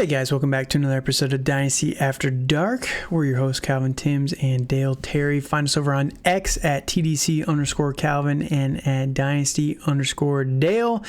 Hey guys, welcome back to another episode of Dynasty After Dark. We're your hosts, Calvin Timms and Dale Terry. Find us over on X at TDC_Calvin and at Dynasty_Dale.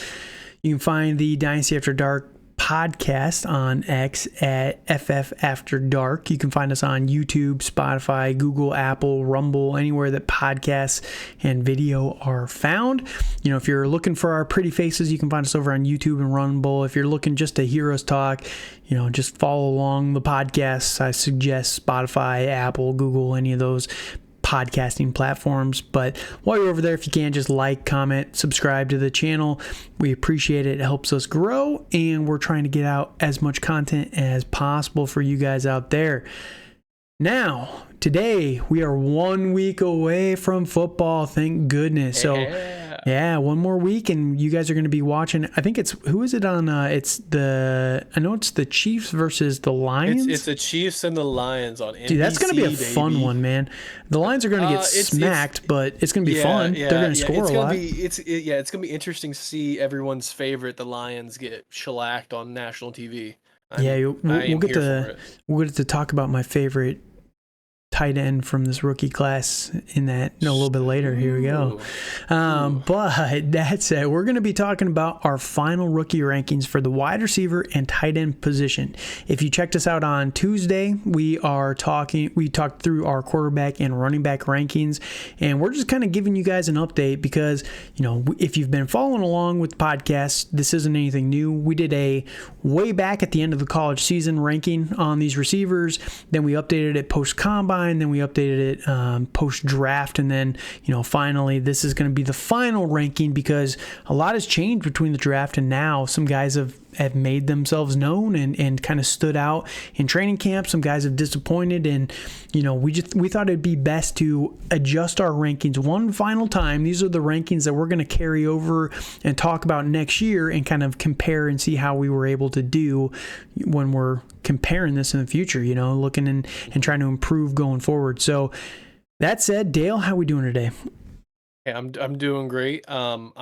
You can find the Dynasty After Dark podcast on X at FF After Dark. You can find us on YouTube, Spotify, Google, Apple, Rumble, anywhere that podcasts and video are found. You know, if you're looking for our pretty faces, you can find us over on YouTube and Rumble. If you're looking just to hear us talk, you know, just follow along the podcasts. I suggest Spotify, Apple, Google, any of those podcasting platforms. But while you're over there, if you can, just like, comment, subscribe to the channel. We appreciate it. It helps us grow, and we're trying to get out as much content as possible for you guys out there. Now, today, we are 1 week away from football. Thank goodness. So, yeah, one more week, and you guys are going to be watching. I think who is it on? I know it's the Chiefs versus the Lions. It's the Chiefs and the Lions on NBC. Dude, that's going to be a fun one, man. The Lions are going to get smacked, but it's going to be fun. They're going to score a lot. It's going to be interesting to see everyone's favorite, the Lions, get shellacked on national TV. We'll get to talk about my favorite tight end from this rookie class in that a little bit later. Here we go. But that said, we're going to be talking about our final rookie rankings for the wide receiver and tight end position. If you checked us out on Tuesday, we talked through our quarterback and running back rankings, and we're just kind of giving you guys an update because, you know, if you've been following along with the podcast, this isn't anything new. We did a way back at the end of the college season ranking on these receivers. Then we updated it post-combine. Then we updated it post-draft, and then, you know, finally this is going to be the final ranking because a lot has changed between the draft and now. Some guys have made themselves known and kind of stood out in training camp. Some guys have disappointed, and, you know, we thought it'd be best to adjust our rankings one final time. These are the rankings that we're going to carry over and talk about next year and kind of compare and see how we were able to do when we're comparing this in the future, you know, looking and trying to improve going forward. So that said, Dale, how we doing today? Hey, I'm doing great. I'm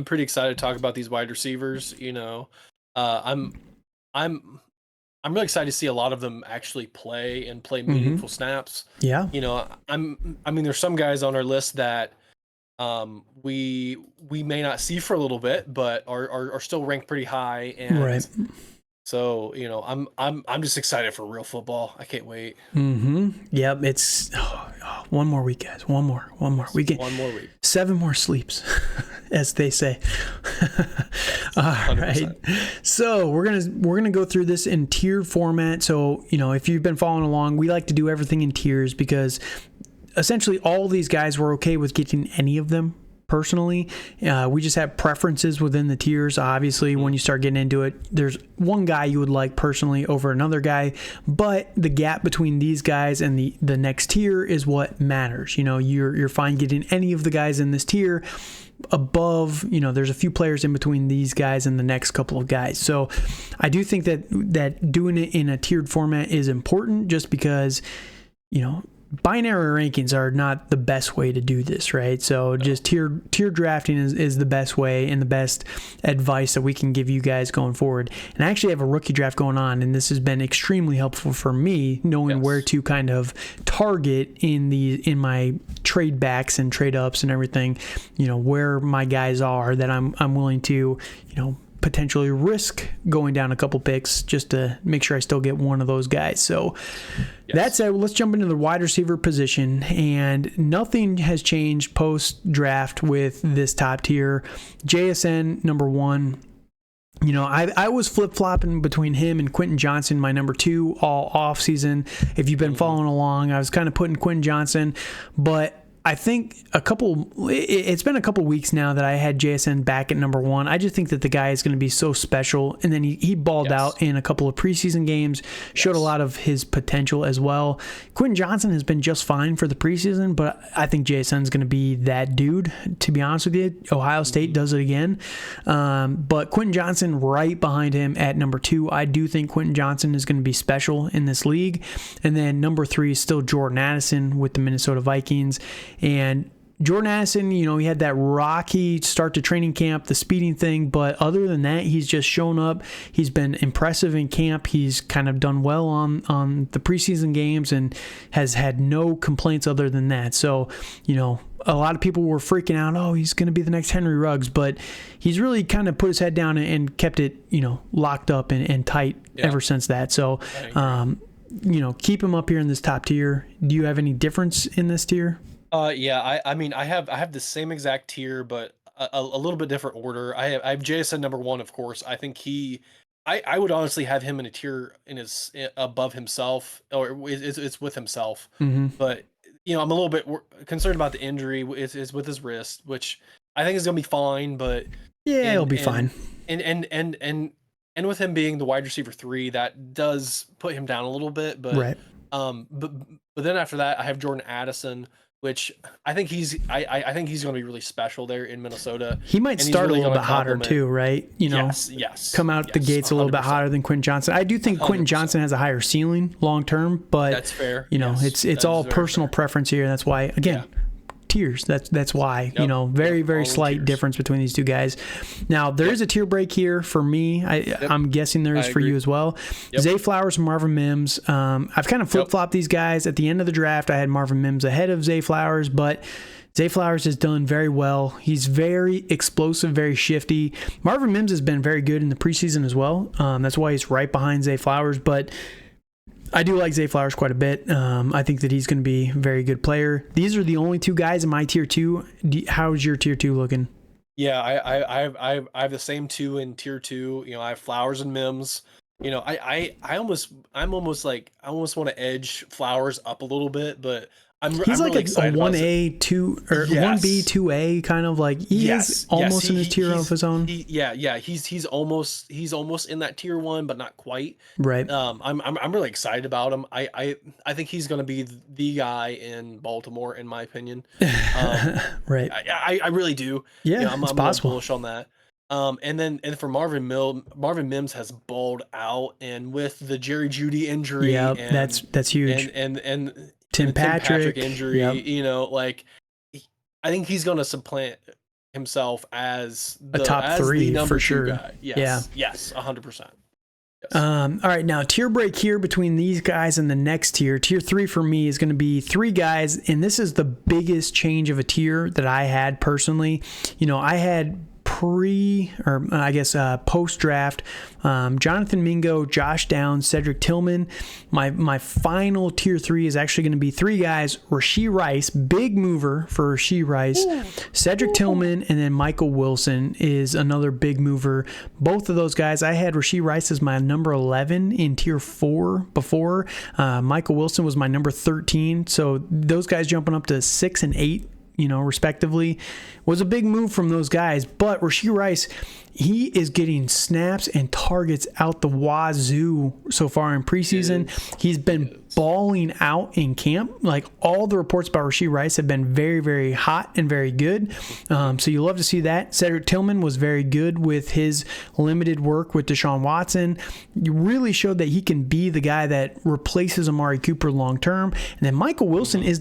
pretty excited to talk about these wide receivers. You know, I'm really excited to see a lot of them actually play meaningful snaps. Yeah. You know, there's some guys on our list that we may not see for a little bit, but are still ranked pretty high. And right. So, you know, I'm just excited for real football. I can't wait. Yep. It's one more week, guys. One more. We get 1 more week. 7 more sleeps, as they say. All 100%. Right. So we're gonna go through this in tiered format. So, you know, if you've been following along, we like to do everything in tiers because essentially all these guys were okay with getting any of them. Personally, we just have preferences within the tiers. Obviously, when you start getting into it, there's one guy you would like personally over another guy, but the gap between these guys and the next tier is what matters. You know, you're fine getting any of the guys in this tier. Above, you know, there's a few players in between these guys and the next couple of guys. So I do think that doing it in a tiered format is important just because, you know, binary rankings are not the best way to do this, right? So just tier drafting is the best way and the best advice that we can give you guys going forward. And I actually have a rookie draft going on, and this has been extremely helpful for me knowing where to kind of target in my trade backs and trade ups and everything, you know, where my guys are that I'm willing to, you know, potentially risk going down a couple picks just to make sure I still get one of those guys. So that said, let's jump into the wide receiver position, and nothing has changed post-draft with this top tier. JSN, number 1. You know, I was flip-flopping between him and Quinten Johnston, my number 2, all off-season. If you've been following along, I was kind of putting Quinten Johnston, but I think it's been a couple weeks now that I had JSN back at number 1. I just think that the guy is going to be so special. And then he balled out in a couple of preseason games, showed a lot of his potential as well. Quinten Johnston has been just fine for the preseason, but I think JSN is going to be that dude, to be honest with you. Ohio State does it again. But Quinten Johnston right behind him at number 2. I do think Quinten Johnston is going to be special in this league. And then number 3 is still Jordan Addison with the Minnesota Vikings. And Jordan Addison, he had that rocky start to training camp, the speeding thing, but other than that, he's just shown up. He's been impressive in camp. He's kind of done well on the preseason games and has had no complaints other than that. So, a lot of people were freaking out, oh, he's going to be the next Henry Ruggs, but he's really kind of put his head down and kept it, locked up and tight ever since that. So, keep him up here in this top tier. Do you have any difference in this tier? I have the same exact tier, but a little bit different order. I have Jaxon number 1, of course. I think I would honestly have him in a tier above himself, or it's with himself. Mm-hmm. But I'm a little bit concerned about the injury. It's with his wrist, which I think is gonna be fine. But he'll be fine. And with him being the wide receiver 3, that does put him down a little bit. But right. But then after that, I have Jordan Addison, which I think I think he's going to be really special there in Minnesota. He might start really a little bit hotter too, right? Yes. Come out the gates 100%. A little bit hotter than Quinten Johnston. I do think 100%. Quinten Johnston has a higher ceiling long term, but that's fair. It's all personal preference here. That's why, again, tiers. That's why, very, very slight difference between these two guys. Now, there is a tier break here for me. I'm guessing there is for you as well. Zay Flowers and Marvin Mims. I've kind of flip-flopped these guys. At the end of the draft, I had Marvin Mims ahead of Zay Flowers, but Zay Flowers has done very well. He's very explosive, very shifty. Marvin Mims has been very good in the preseason as well. That's why he's right behind Zay Flowers, but I do like Zay Flowers quite a bit. I think that he's going to be a very good player. These are the only two guys in my tier 2. How's your tier 2 looking? Yeah, I have the same 2 in tier 2. I have Flowers and Mims. I almost want to edge Flowers up a little bit, but he's like a 1A, 2 or 1B, 2A kind of like is almost in his tier of his own. He's almost in that tier 1, but not quite. Right. I'm really excited about him. I think he's going to be the guy in Baltimore, in my opinion. Right. I really do. Yeah, I'm possible. Bullish on that. And for Marvin Mims has balled out, and with the Jerry Jeudy injury, that's huge. And Tim Patrick injury, I think he's going to supplant himself as a top 3 for sure. Guy. Yes, 100%. All right, now tier break here between these guys and the next tier. Tier 3 for me is going to be 3 guys, and this is the biggest change of a tier that I had personally. I had post-draft, Jonathan Mingo, Josh Downs, Cedric Tillman. My final tier 3 is actually going to be 3 guys: Rashee Rice, big mover for Rashee Rice, Cedric Tillman, and then Michael Wilson is another big mover. Both of those guys, I had Rashee Rice as my number 11 in tier 4 before. Michael Wilson was my number 13. So those guys jumping up to 6 and 8, respectively, was a big move from those guys. But Rashee Rice, he is getting snaps and targets out the wazoo so far in preseason. He's been balling out in camp. Like, all the reports about Rashee Rice have been very, very hot and very good. So you love to see that. Cedric Tillman was very good with his limited work with Deshaun Watson. You really showed that he can be the guy that replaces Amari Cooper long term. And then Michael Wilson is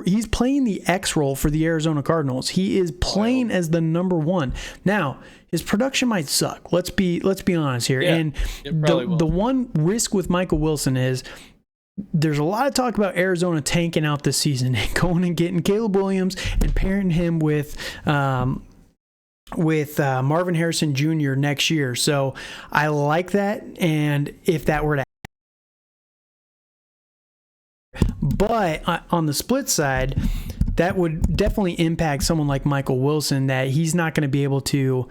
he's playing the X role for the Arizona Cardinals. He is playing as the number 1. Now, his production might suck. Let's be honest here. Yeah, and the one risk with Michael Wilson is there's a lot of talk about Arizona tanking out this season and going and getting Caleb Williams and pairing him with Marvin Harrison Jr. next year. So I like that. And if that were to but on the split side, that would definitely impact someone like Michael Wilson, that he's not going to be able to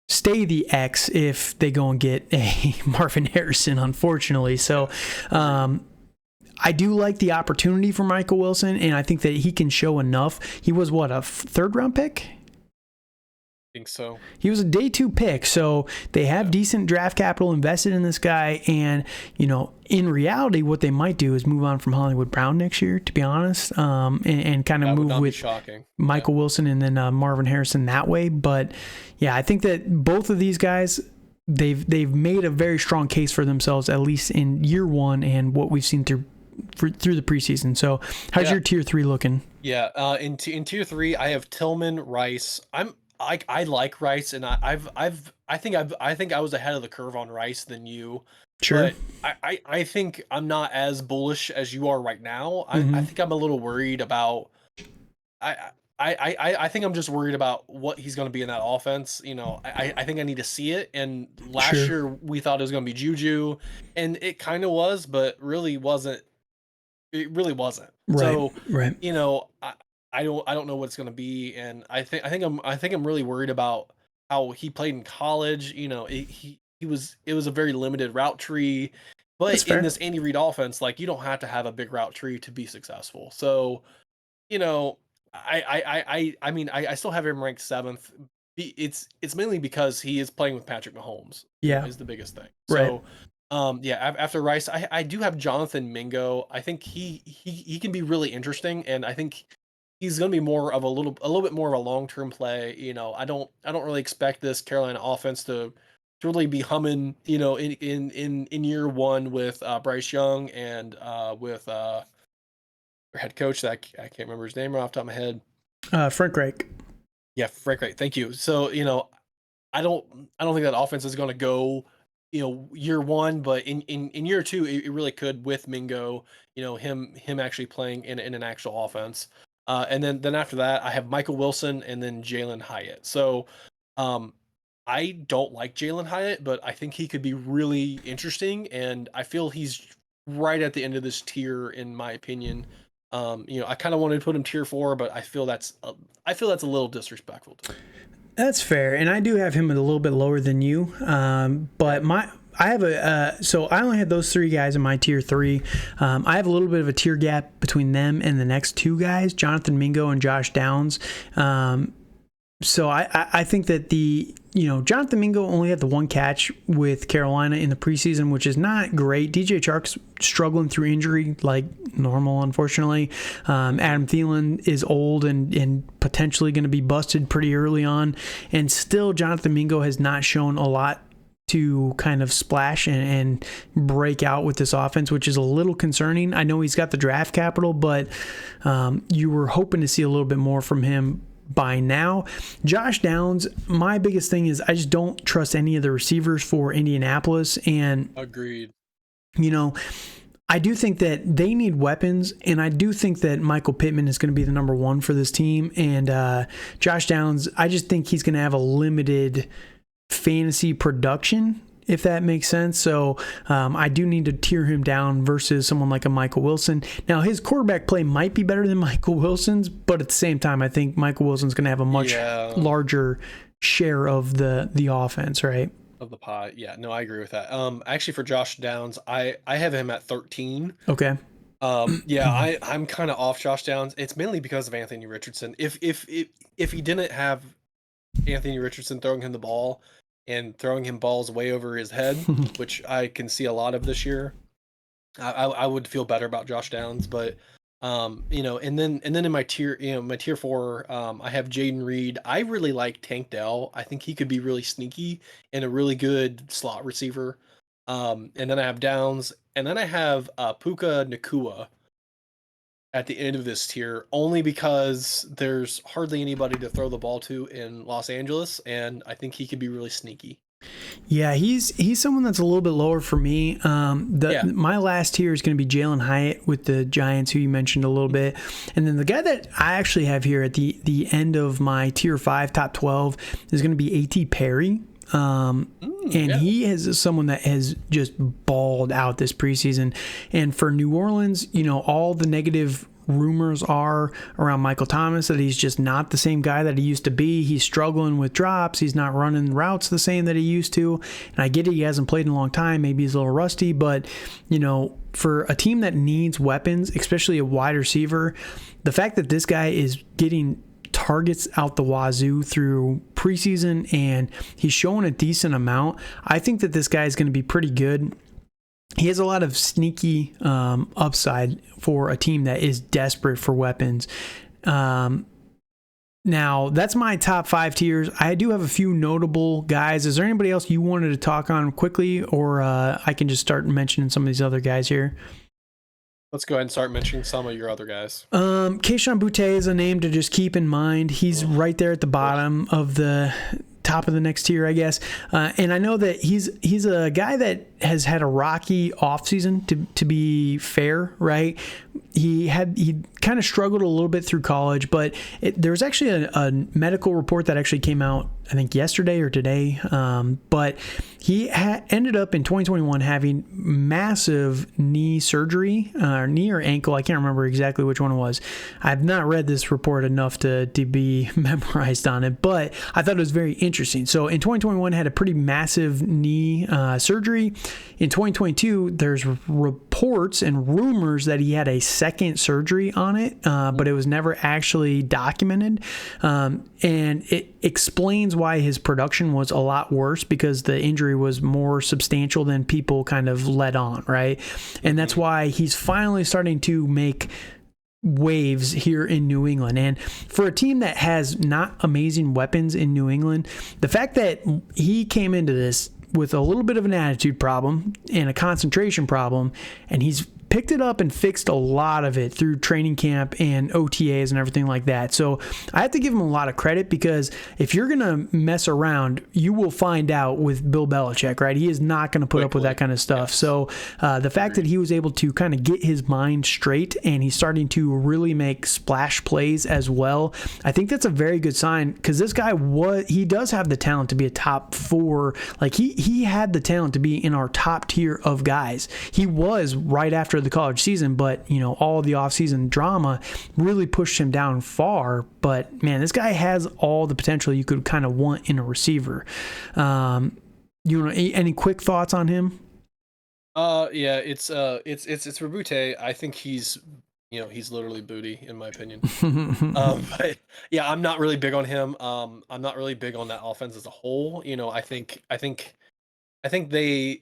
stay the X if they go and get a Marvin Harrison, unfortunately. So I do like the opportunity for Michael Wilson, and I think that he can show enough. He was, a third-round pick? I think so. He was a day 2 pick, so they have decent draft capital invested in this guy, and, in reality, what they might do is move on from Hollywood Brown next year, to be honest, and kind of move with Michael Wilson and then Marvin Harrison that way. But, yeah, I think that both of these guys, they've made a very strong case for themselves, at least in year 1, and what we've seen through through the preseason. So how's your tier 3 looking? Yeah, in tier 3, I have Tillman, Rice. I like Rice, and I think I was ahead of the curve on Rice than you. Sure. But I think I'm not as bullish as you are right now. I think I'm a little worried about. I think I'm just worried about what he's going to be in that offense. I think I need to see it. And last year we thought it was going to be Juju, and it kind of was, but really wasn't. It really wasn't. Right. So, right. I don't know what it's going to be, and I think I'm really worried about how he played in college. It was a very limited route tree, but in this Andy Reid offense, like, you don't have to have a big route tree to be successful. So, I mean, I still have him ranked 7th. It's mainly because he is playing with Patrick Mahomes. Yeah, is the biggest thing. Right. So, after Rice, I do have Jonathan Mingo. I think he can be really interesting, and I think he's going to be more of a little bit more of a long-term play. I don't really expect this Carolina offense to really be humming, in year one with Bryce Young and with their head coach that I can't remember his name right off the top of my head. Frank Reich. Yeah, Frank Reich. Thank you. So, I don't think that offense is going to go, year one, but in year two, it really could with Mingo, him actually playing in an actual offense. And then after that, I have Michael Wilson and then Jalen Hyatt. So, I don't like Jalen Hyatt, but I think he could be really interesting, and I feel he's right at the end of this tier, in my opinion. I kind of wanted to put him tier 4, but I feel that's a little disrespectful to me. That's fair, and I do have him a little bit lower than you. But I have so I only had those 3 guys in my tier 3. I have a little bit of a tier gap between them and the next 2 guys, Jonathan Mingo and Josh Downs. So I think that Jonathan Mingo only had the 1 catch with Carolina in the preseason, which is not great. DJ Chark's struggling through injury like normal, unfortunately. Adam Thielen is old and potentially going to be busted pretty early on. And still, Jonathan Mingo has not shown a lot to kind of splash and break out with this offense, which is a little concerning. I know he's got the draft capital, but you were hoping to see a little bit more from him by now. Josh Downs, my biggest thing is I just don't trust any of the receivers for Indianapolis. And agreed. I do think that they need weapons, and I do think that Michael Pittman is going to be the number 1 for this team. And Josh Downs, I just think he's going to have a limited fantasy production, if that makes sense. So I do need to tier him down versus someone like a Michael Wilson. Now, his quarterback play might be better than Michael Wilson's, but at the same time, I think Michael Wilson's going to have a much larger share of the offense, right? Of the pie. Yeah, no, I agree with that. Actually, for Josh Downs, I have him at 13. Okay. I'm kind of off Josh Downs. It's mainly because of Anthony Richardson. If he didn't have Anthony Richardson throwing him the ball and throwing him balls way over his head, which I can see a lot of this year, I would feel better about Josh Downs. But and then in my tier 4, I have Jaden Reed. I really like Tank Dell. I think he could be really sneaky and a really good slot receiver. And then I have Downs, and then I have Puka Nacua at the end of this tier, only because there's hardly anybody to throw the ball to in Los Angeles, and I think he could be really sneaky. Yeah, he's someone that's a little bit lower for me. My last tier is going to be Jalen Hyatt with the Giants, who you mentioned a little bit. And then the guy that I actually have here at the end of my tier 5, top 12, is going to be A.T. Perry. He is someone that has just balled out this preseason. And for New Orleans, all the negative rumors are around Michael Thomas that he's just not the same guy that he used to be. He's struggling with drops. He's not running routes the same that he used to. And I get it, he hasn't played in a long time. Maybe he's a little rusty, but for a team that needs weapons, especially a wide receiver, the fact that this guy is getting targets out the wazoo through preseason and he's showing a decent amount, I think that this guy is going to be pretty good. He has a lot of sneaky upside for a team that is desperate for weapons. Now, that's my top 5 tiers. I do have a few notable guys. Is there anybody else you wanted to talk on quickly, or I can just start mentioning some of these other guys here? Let's go ahead and start mentioning some of your other guys. Kayshon Boutte is a name to just keep in mind. He's right there at the bottom of the top of the next tier, I guess. And I know that he's a guy that has had a rocky offseason, to be fair, right? He kind of struggled a little bit through college, but there was actually a medical report that actually came out, I think yesterday or today. But he ended up in 2021 having massive knee surgery, knee or ankle. I can't remember exactly which one it was. I've not read this report enough to be memorized on it, but I thought it was very interesting. So in 2021, had a pretty massive knee surgery. In 2022, there's reports and rumors that he had a second surgery on it, but it was never actually documented. And it explains why his production was a lot worse, because the injury was more substantial than people kind of let on, right? And that's why he's finally starting to make waves here in New England. And for a team that has not amazing weapons in New England, the fact that he came into this with a little bit of an attitude problem and a concentration problem, and he's picked it up and fixed a lot of it through training camp and OTAs and everything like that. So I have to give him a lot of credit, because if you're going to mess around, you will find out with Bill Belichick, right? He is not going to put up with that kind of stuff. Yes. So the fact that he was able to kind of get his mind straight and he's starting to really make splash plays as well, I think that's a very good sign, because this guy, he does have the talent to be a top 4. Like he had the talent to be in our top tier of guys. He was right after the college season, but all the offseason drama really pushed him down far. But man, this guy has all the potential you could kind of want in a receiver. Any quick thoughts on him? Yeah, it's for Boutte. I think he's literally booty, in my opinion. But yeah, I'm not really big on him. I'm not really big on that offense as a whole. I think they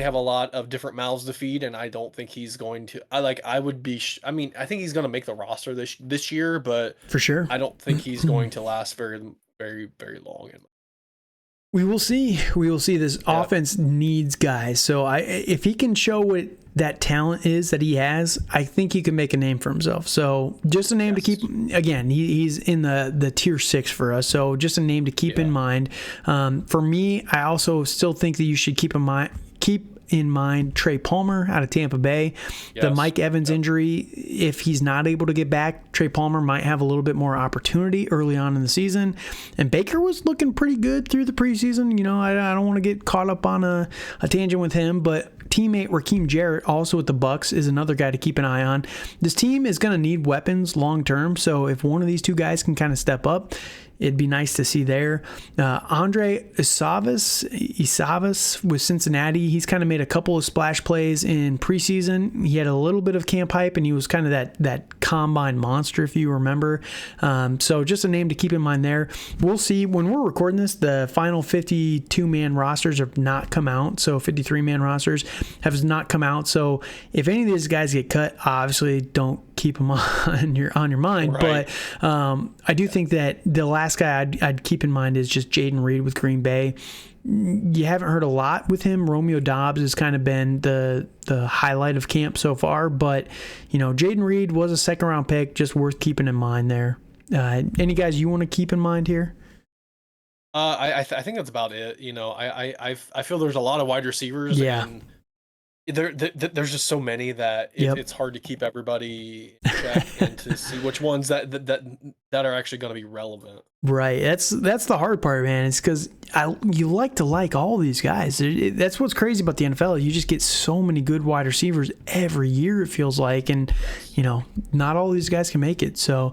have a lot of different mouths to feed, and I don't think he's going to. I think he's going to make the roster this year, but for sure, I don't think he's going to last very, very, very long. We will see. This offense needs guys. So if he can show what that talent is that he has, I think he can make a name for himself. So just a name to keep. Again, he's in the tier 6 for us. So just a name to keep in mind. For me, I also still think that you should keep in mind Trey Palmer out of Tampa Bay. The Mike Evans injury, if he's not able to get back, Trey Palmer might have a little bit more opportunity early on in the season. And Baker was looking pretty good through the preseason. I don't want to get caught up on a tangent with him, but teammate Raheem Jarrett, also with the Bucs, is another guy to keep an eye on. This team is going to need weapons long term, so if one of these two guys can kind of step up, it'd be nice to see there. Andre Isavas with Cincinnati, he's kind of made a couple of splash plays in preseason. He had a little bit of camp hype, and he was kind of that combine monster, if you remember. So just a name to keep in mind there. We'll see. When we're recording this, the final 52-man rosters have not come out, so 53-man rosters have not come out. So if any of these guys get cut, obviously don't keep them on your mind. Right. But I do think that the last guy I'd keep in mind is just Jaden Reed with Green Bay. You haven't heard a lot with him. Romeo Doubs has kind of been the highlight of camp so far, but Jaden Reed was a second-round pick, just worth keeping in mind there. Any guys you want to keep in mind here? I think that's about it. I feel there's a lot of wide receivers. Yeah. And there's just so many that it's hard to keep everybody in check and to see which ones that are actually going to be relevant. Right. That's the hard part, man. It's because you like to like all these guys. That's what's crazy about the NFL. You just get so many good wide receivers every year, it feels like, and not all these guys can make it. So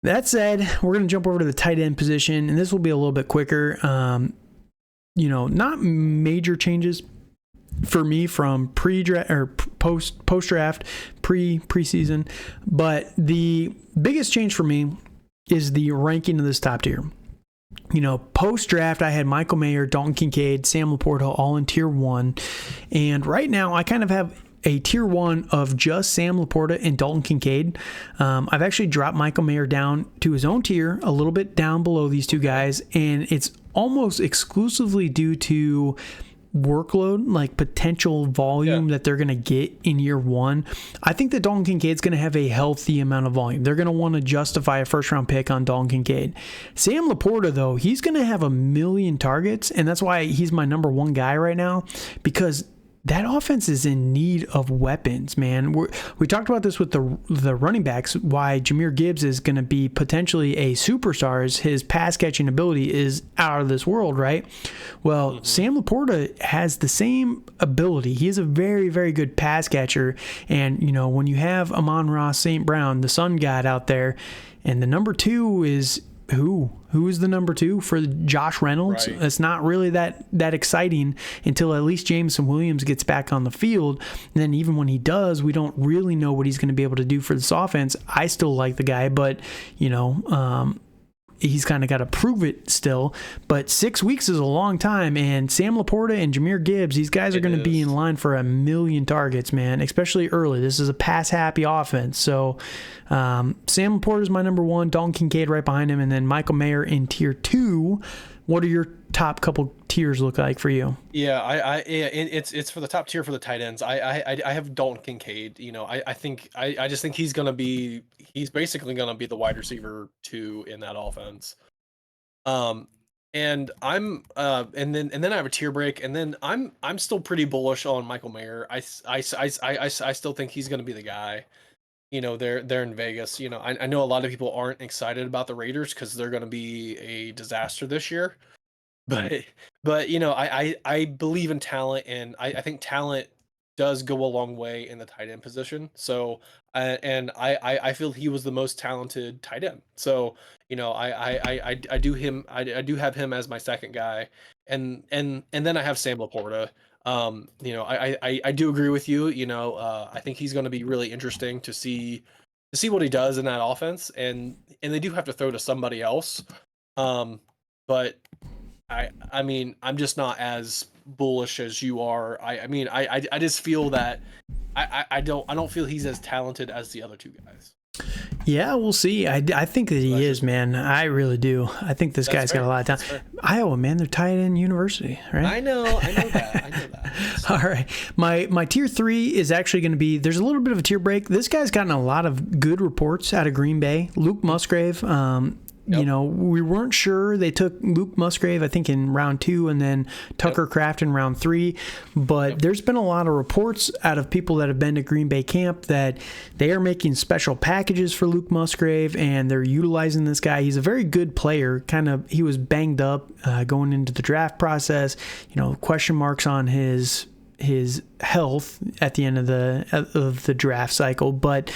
that said, we're going to jump over to the tight end position, and this will be a little bit quicker. Not major changes for me from pre-draft or post-draft, preseason, but the biggest change for me is the ranking of this top tier. Post-draft, I had Michael Mayer, Dalton Kincaid, Sam Laporta all in tier 1, and right now I kind of have a tier 1 of just Sam Laporta and Dalton Kincaid. I've actually dropped Michael Mayer down to his own tier, a little bit down below these two guys, and it's almost exclusively due to workload, like potential volume that they're going to get in year one, I think that Dalton Kincaid's going to have a healthy amount of volume. They're going to want to justify a first-round pick on Dalton Kincaid. Sam Laporta, though, he's going to have 1 million targets, and that's why he's my number one guy right now, because that offense is in need of weapons, man. We talked about this with the running backs, why Jahmyr Gibbs is going to be potentially a superstar as his pass-catching ability is out of this world, right? Well, Sam Laporta has the same ability. He is a very, very good pass catcher. And, when you have Amon-Ra St. Brown, the Sun God out there, and the number 2 is who is the number 2 for Josh Reynolds? Right. It's not really that exciting until at least Jameson Williams gets back on the field. And then even when he does, we don't really know what he's going to be able to do for this offense. I still like the guy, but he's kind of got to prove it still. But 6 weeks is a long time, and Sam Laporta and Jahmyr Gibbs, these guys are going to be in line for 1 million targets, man, especially early. This is a pass-happy offense. So Sam Laporta is my number 1, Dalton Kincaid right behind him, and then Michael Mayer in tier 2. What are your top couple tiers look like for you? Yeah, it's for the top tier for the tight ends. I have Dalton Kincaid. I just think he's basically gonna be the wide receiver 2 in that offense. And I'm and then I have a tier break, and then I'm still pretty bullish on Michael Mayer. I still think he's gonna be the guy. They're in Vegas. I know a lot of people aren't excited about the Raiders because they're going to be a disaster this year. But I believe in talent, and I think talent does go a long way in the tight end position. So I feel he was the most talented tight end. So I do have him as my second guy, and then I have Sam Laporta. I do agree with you. I think he's going to be really interesting to see what he does in that offense, and they do have to throw to somebody else. But I'm just not as bullish as you are. I just feel that I don't feel he's as talented as the other 2 guys. Yeah, we'll see. I think that he is, man. I really do. I think this guy's got a lot of talent. Iowa, man, they're tight end university, right? I know that. All right. My tier 3 is actually going to be, there's a little bit of a tier break. This guy's gotten a lot of good reports out of Green Bay. Luke Muskgraves. Yep. We weren't sure. They took Luke Muskgraves, I think, in round 2, and then Tucker Kraft in round 3. But there's been a lot of reports out of people that have been to Green Bay camp that they are making special packages for Luke Muskgraves, and they're utilizing this guy. He's a very good player. He was banged up going into the draft process. Question marks on his health at the end of the draft cycle, but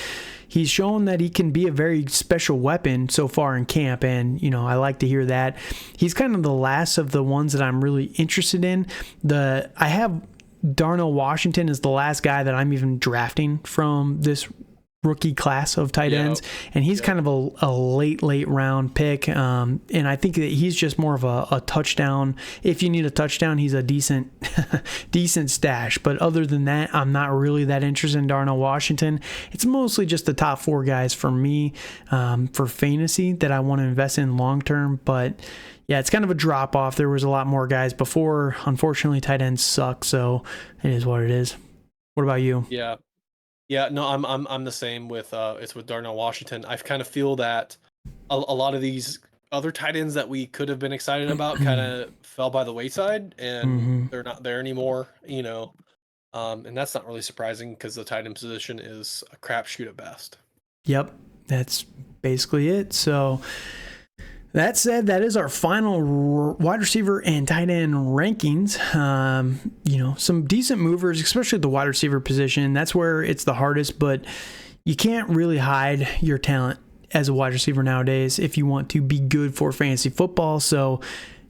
he's shown that he can be a very special weapon so far in camp, and I like to hear that. He's kind of the last of the ones that I'm really interested in. I have Darnell Washington as the last guy that I'm even drafting from this rookie class of tight ends, and he's kind of a late round pick, and I think that he's just more of a touchdown. If you need a touchdown, he's a decent stash, but other than that, I'm not really that interested in Darnell Washington. It's mostly just the top 4 guys for me for fantasy that I want to invest in long term, but yeah, it's kind of a drop off. There was a lot more guys before. Unfortunately, tight ends suck, so it is what it is. What about you? Yeah, no, I'm the same with it's with Darnell Washington. I kind of feel that a lot of these other tight ends that we could have been excited about kind of fell by the wayside, and they're not there anymore. And that's not really surprising because the tight end position is a crapshoot at best. Yep, that's basically it. So that said, that is our final wide receiver and tight end rankings. Some decent movers, especially the wide receiver position. That's where it's the hardest, but you can't really hide your talent as a wide receiver nowadays if you want to be good for fantasy football. So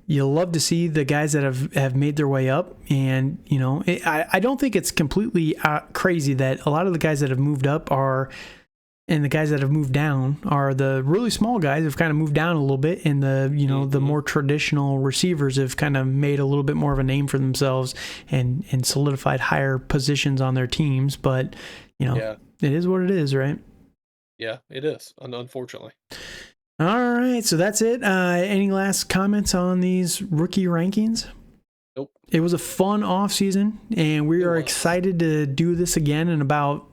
you'll love to see the guys that have made their way up. And, I don't think it's completely crazy that a lot of the guys that have moved up and the guys that have moved down are the really small guys who've kind of moved down a little bit, and the more traditional receivers have kind of made a little bit more of a name for themselves and solidified higher positions on their teams. But, it is what it is, right? Yeah, it is, unfortunately. All right, so that's it. Any last comments on these rookie rankings? Nope. It was a fun off season, and we are excited to do this again in about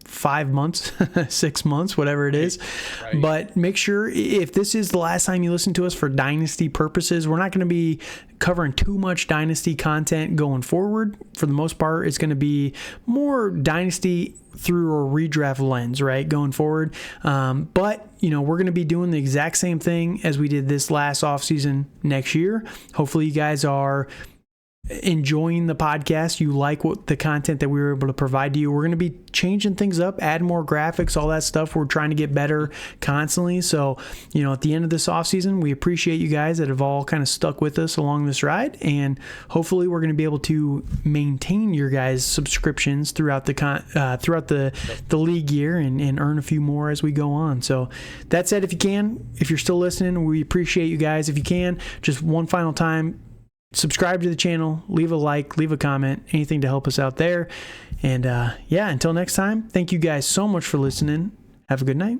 5 months, 6 months, whatever it is. Right. But make sure, if this is the last time you listen to us for Dynasty purposes, we're not going to be covering too much Dynasty content going forward. For the most part, it's going to be more Dynasty through a redraft lens, right, going forward. But we're going to be doing the exact same thing as we did this last offseason next year. Hopefully you guys are enjoying the podcast. You like what the content that we were able to provide to you. We're going to be changing things up, add more graphics, all that stuff. We're trying to get better constantly. So, at the end of this off season, we appreciate you guys that have all kind of stuck with us along this ride, and hopefully we're going to be able to maintain your guys' subscriptions throughout the league year and earn a few more as we go on. So that said, if you're still listening, we appreciate you guys. If you can, just one final time, subscribe to the channel, leave a like, leave a comment, anything to help us out there. And until next time, thank you guys so much for listening. Have a good night.